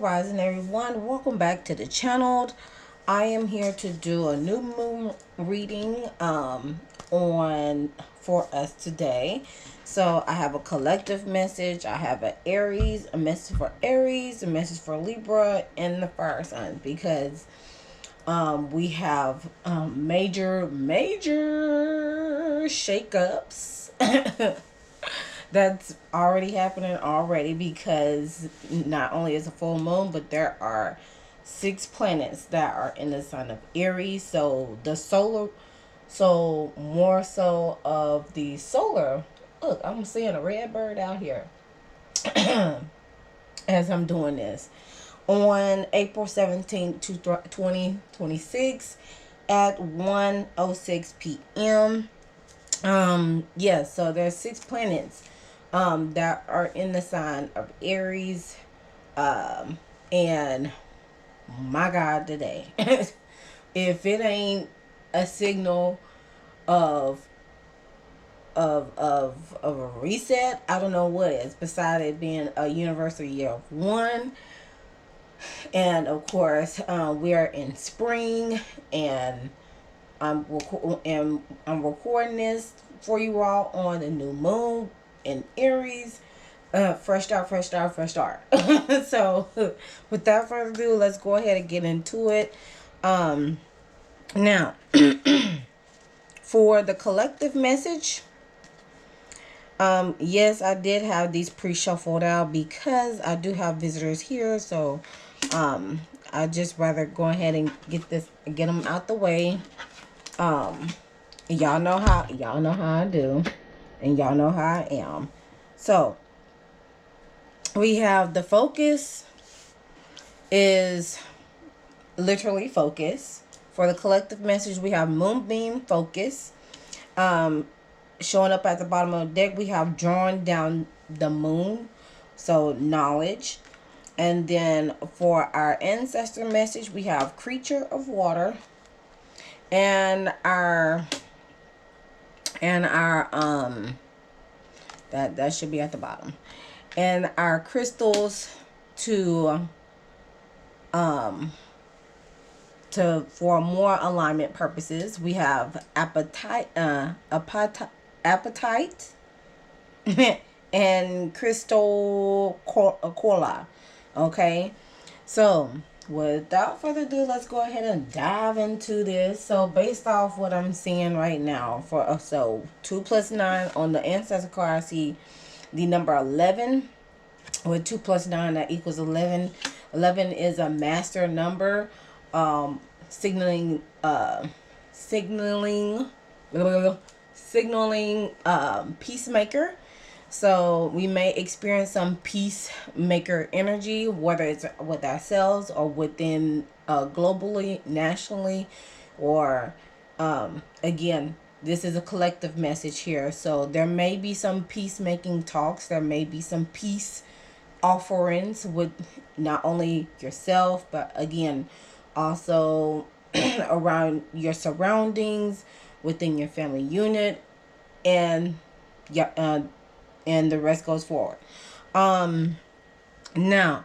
Rising, everyone. Welcome back to the channel. I am here to do a new moon reading on for us today. So I have a collective message. I have a message for Aries, a message for Libra, and the fire sign, because we have major shakeups that's already happening already, because not only is a full moon, but there are 6 planets that are in the sign of Aries. So more so of the solar. Look, I'm seeing a red bird out here as I'm doing this on April 17th, 2026 at 1:06 p.m. Yeah, so there's 6 planets that are in the sign of Aries. And my God, today, if it ain't a signal of a reset, I don't know what is, beside it being a universal year of 1. And of course, we are in spring, and I'm recording this for you all on the new moon in Aries. Fresh start. So without further ado, let's go ahead and get into it. Now, for the collective message, yes, I did have these pre-shuffled out because I do have visitors here. So I just rather go ahead and get them out the way. Y'all know how I do, and y'all know how I am. So we have the focus is literally focus. For the collective message, we have moonbeam focus. Showing up at the bottom of the deck, we have drawn down the moon, so knowledge. And then for our ancestor message, we have creature of water. And our that should be at the bottom. And our crystals for more alignment purposes, we have appetite and crystal cola. Okay, so without further ado, let's go ahead and dive into this. So based off what I'm seeing right now, for 2 plus 9 on the ancestor card, I see the number 11. With 2 plus 9, that equals 11. 11 is a master number, signaling peacemaker. So we may experience some peacemaker energy, whether it's with ourselves or within globally, nationally, or again, this is a collective message here. So there may be some peacemaking talks. There may be some peace offerings with not only yourself, but again, also around your surroundings, within your family unit, and and the rest goes forward. Now,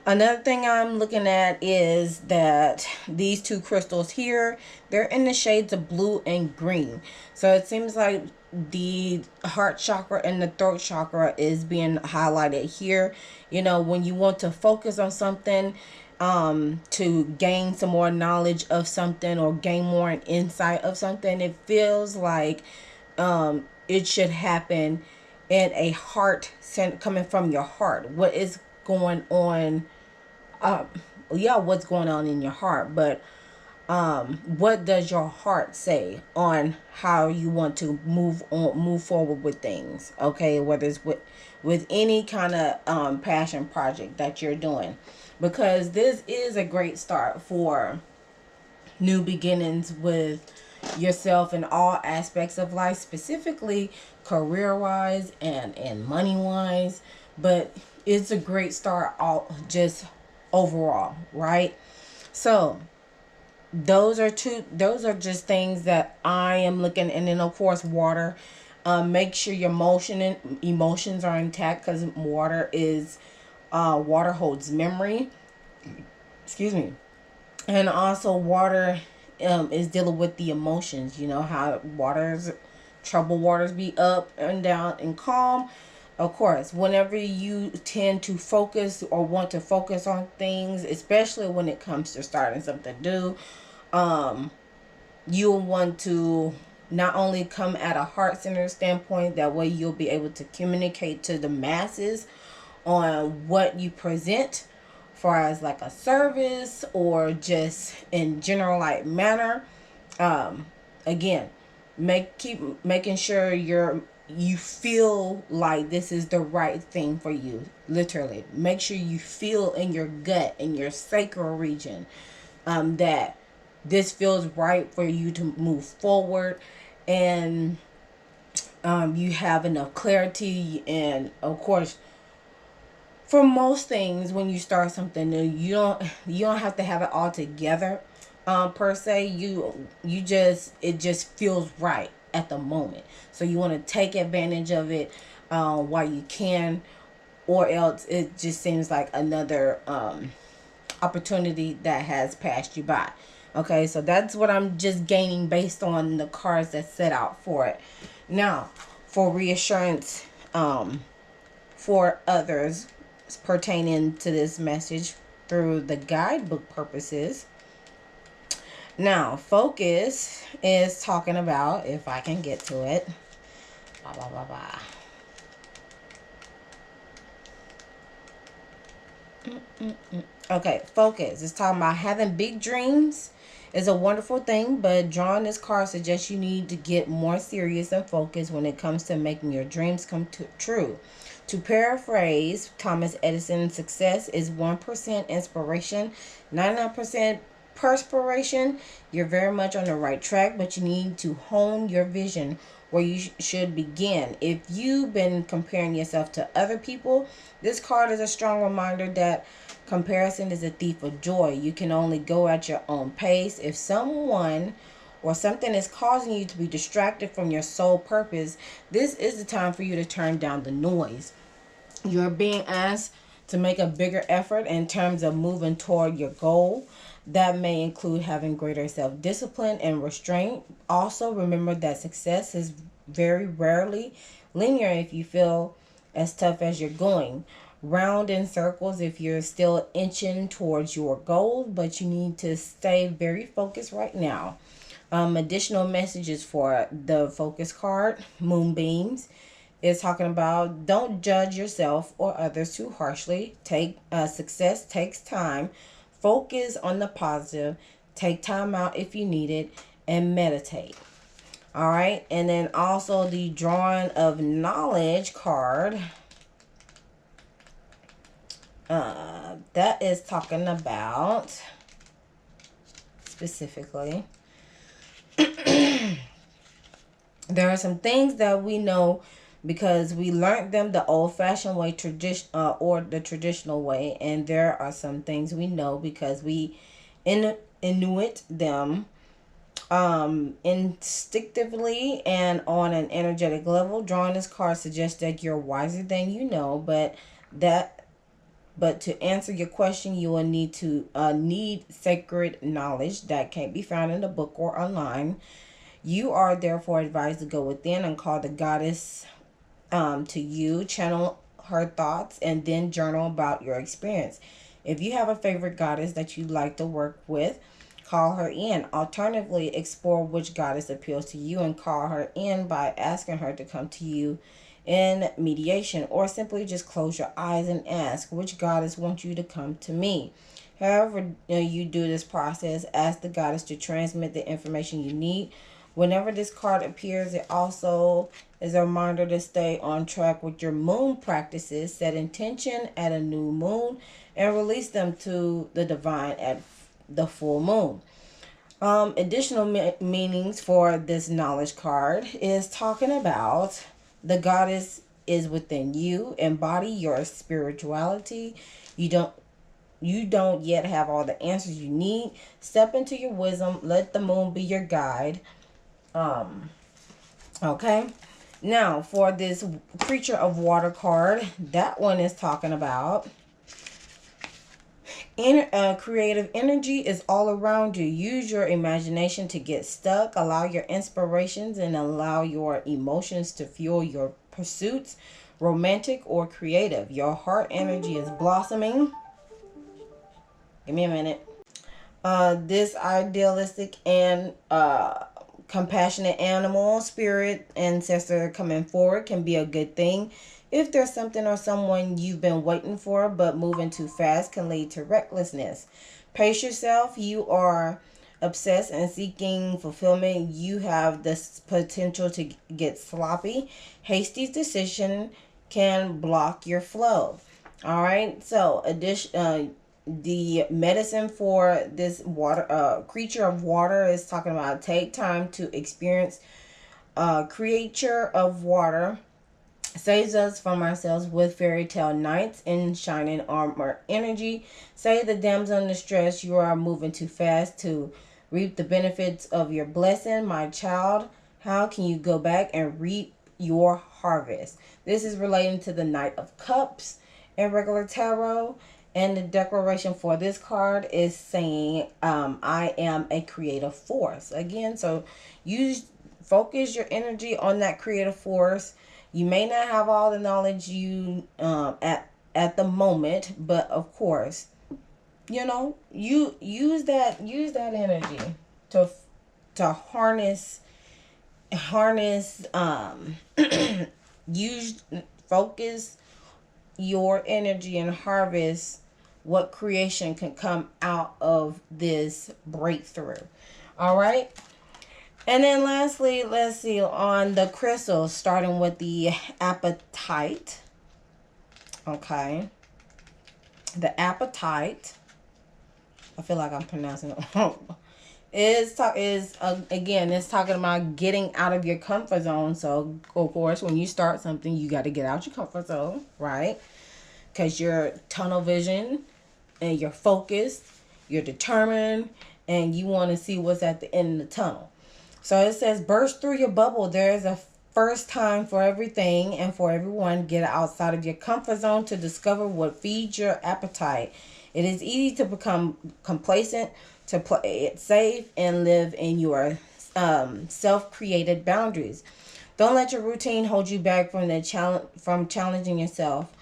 another thing I'm looking at is that these 2 crystals here, they're in the shades of blue and green. So it seems like the heart chakra and the throat chakra is being highlighted here. You know, when you want to focus on something, to gain some more knowledge of something or gain more insight of something, it feels like it should happen in a heart, coming from your heart. What is going on? What's going on in your heart? But what does your heart say on how you want to move forward with things? Okay, whether it's with any kind of passion project that you're doing, because this is a great start for new beginnings with yourself in all aspects of life, specifically career wise and money wise. But it's a great start just overall, right? So those are just things that I am looking. And then of course water. Make sure your emotions are intact, because water is Water holds memory. Excuse me. And also water is dealing with the emotions. You know how troubled waters be up and down and calm. Of course, whenever you tend to focus or want to focus on things, especially when it comes to starting something new, you'll want to not only come at a heart-centered standpoint, that way you'll be able to communicate to the masses on what you present far as like a service or just in general like manner. Again, keep making sure you feel like this is the right thing for you. Literally, make sure you feel in your gut, in your sacral region, that this feels right for you to move forward, and you have enough clarity. And of course, for most things, when you start something new, you don't have to have it all together, per se. It just feels right at the moment, so you want to take advantage of it while you can, or else it just seems like another opportunity that has passed you by. Okay, so that's what I'm just gaining based on the cards that set out for it. Now, for reassurance for others pertaining to this message through the guidebook purposes. Now, focus is talking about, if I can get to it, blah, blah, blah, blah. Okay, focus is talking about having big dreams is a wonderful thing, but drawing this card suggests you need to get more serious and focused when it comes to making your dreams come true. To paraphrase Thomas Edison, success is 1% inspiration, 99% perspiration. You're very much on the right track, but you need to hone your vision where you should begin. If you've been comparing yourself to other people, this card is a strong reminder that comparison is a thief of joy. You can only go at your own pace. If someone or something is causing you to be distracted from your sole purpose, this is the time for you to turn down the noise. You're being asked to make a bigger effort in terms of moving toward your goal. That may include having greater self-discipline and restraint. Also, remember that success is very rarely linear if you feel as tough as you're going. Round in circles if you're still inching towards your goal, but you need to stay very focused right now. Additional messages for the focus card, Moonbeams, is talking about don't judge yourself or others too harshly. Success takes time. Focus on the positive. Take time out if you need it, and meditate. All right, and then also the drawing of knowledge card. That is talking about specifically there are some things that we know because we learned them the old-fashioned way, or the traditional way, and there are some things we know because we inuit them instinctively and on an energetic level. Drawing this card suggests that you're wiser than you know, but to answer your question, you will need sacred knowledge that can't be found in a book or online. You are therefore advised to go within and call the goddess to you, channel her thoughts, and then journal about your experience. If you have a favorite goddess that you'd like to work with, call her in. Alternatively, explore which goddess appeals to you and call her in by asking her to come to you in mediation, or simply just close your eyes and ask, which goddess wants you to come to me? However you do this process, ask the goddess to transmit the information you need. Whenever this card appears, it also is a reminder to stay on track with your moon practices. Set intention at a new moon and release them to the divine at the full moon. Additional meanings for this knowledge card is talking about the goddess is within you. Embody your spirituality. You don't yet have all the answers you need. Step into your wisdom. Let the moon be your guide. Okay. Now, for this creature of water card, that one is talking about Creative energy is all around you. Use your imagination to get stuck. Allow your inspirations and allow your emotions to fuel your pursuits, romantic or creative. Your heart energy is blossoming. Give me a minute. This idealistic and compassionate animal, spirit, ancestor coming forward can be a good thing. If there's something or someone you've been waiting for but moving too fast can lead to recklessness. Pace yourself. You are obsessed and seeking fulfillment. You have this potential to get sloppy. Hasty decision can block your flow. All right. So, the medicine for this water creature of water is talking about take time to experience creature of water saves us from ourselves with fairy tale knights in shining armor energy. Say the damsel in distress, you are moving too fast to reap the benefits of your blessing, my child. How can you go back and reap your harvest? This is relating to the Knight of Cups in regular tarot. And the declaration for this card is saying, I am a creative force. Again, so focus your energy on that creative force. You may not have all the knowledge you at the moment, but of course, you use that energy to harness use focus your energy and harvest what creation can come out of this breakthrough. All right. And then lastly, let's see on the crystals, starting with the apatite. Okay. The apatite. I feel like I'm pronouncing it wrong. Again, it's talking about getting out of your comfort zone. So, of course, when you start something, you got to get out your comfort zone, right? Because you're tunnel vision and you're focused, you're determined, and you want to see what's at the end of the tunnel. So it says, burst through your bubble. There is a first time for everything and for everyone. Get outside of your comfort zone to discover what feeds your appetite. It is easy to become complacent, to play it safe, and live in your self-created boundaries. Don't let your routine hold you back from challenging yourself.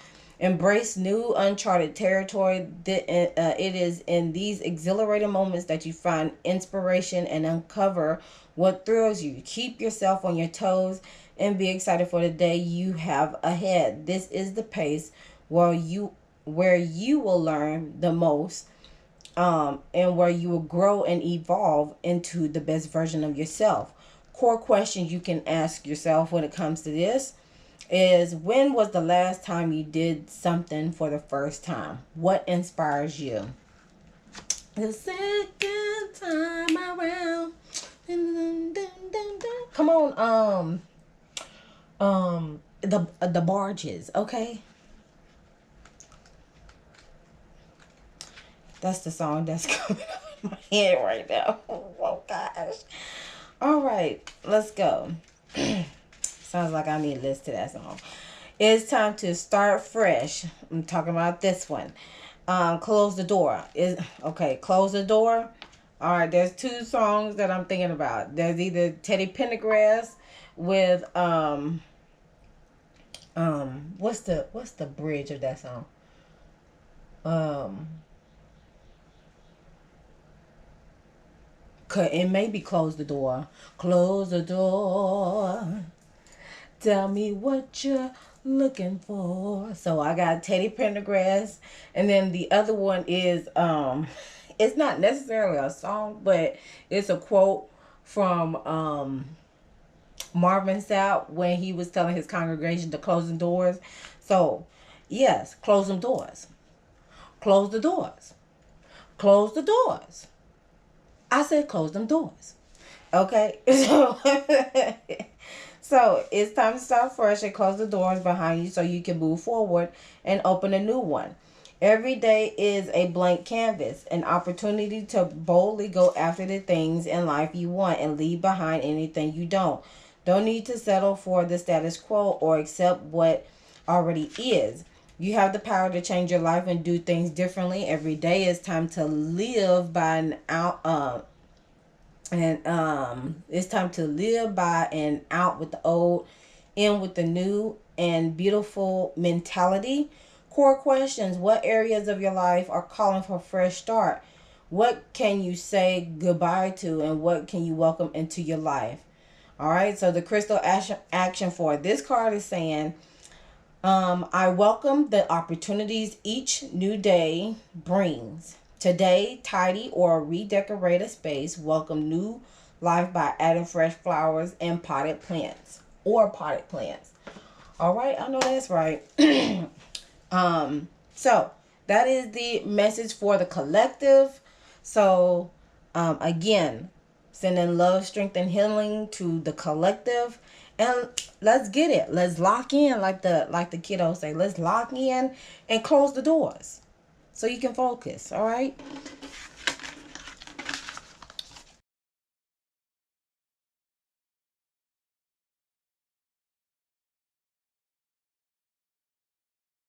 Embrace new uncharted territory. It is in these exhilarating moments that you find inspiration and uncover what thrills you. Keep yourself on your toes and be excited for the day you have ahead. This is the pace where you will learn the most, and where you will grow and evolve into the best version of yourself. Core questions you can ask yourself when it comes to this is, when was the last time you did something for the first time? What inspires you? The second time around. Come on, the barges, okay? That's the song that's coming up in my head right now. Oh gosh. All right, let's go. Sounds like I need to listen to that song. It's time to start fresh. I'm talking about this one. Close the door. Close the door. All right, there's two songs that I'm thinking about. There's either Teddy Pendergrass with what's the bridge of that song? It may be Close the Door. Close the door. Tell me what you're looking for. So I got Teddy Pendergrass, and then the other one is it's not necessarily a song, but it's a quote from Marvin Sapp when he was telling his congregation to close the doors. So yes, close them doors. Close the doors. Close the doors. I said close them doors. Okay, so it's time to start fresh and close the doors behind you so you can move forward and open a new one. Every day is a blank canvas, an opportunity to boldly go after the things in life you want and leave behind anything you don't. Don't need to settle for the status quo or accept what already is. You have the power to change your life and do things differently every day. It's time to live by an out it's time to live by and out with the old, in with the new and beautiful mentality. Core questions: what areas of your life are calling for a fresh start? What can you say goodbye to, and what can you welcome into your life? All right, so the crystal action for this card is saying, I welcome the opportunities each new day brings. Today, tidy or redecorate a space. Welcome new life by adding fresh flowers and potted plants or potted plants. All right, I know that's right. So that is the message for the collective. So, again, sending love, strength, and healing to the collective, and let's get it. Let's lock in, like the kiddos say. Let's lock in and close the doors so you can focus. All right.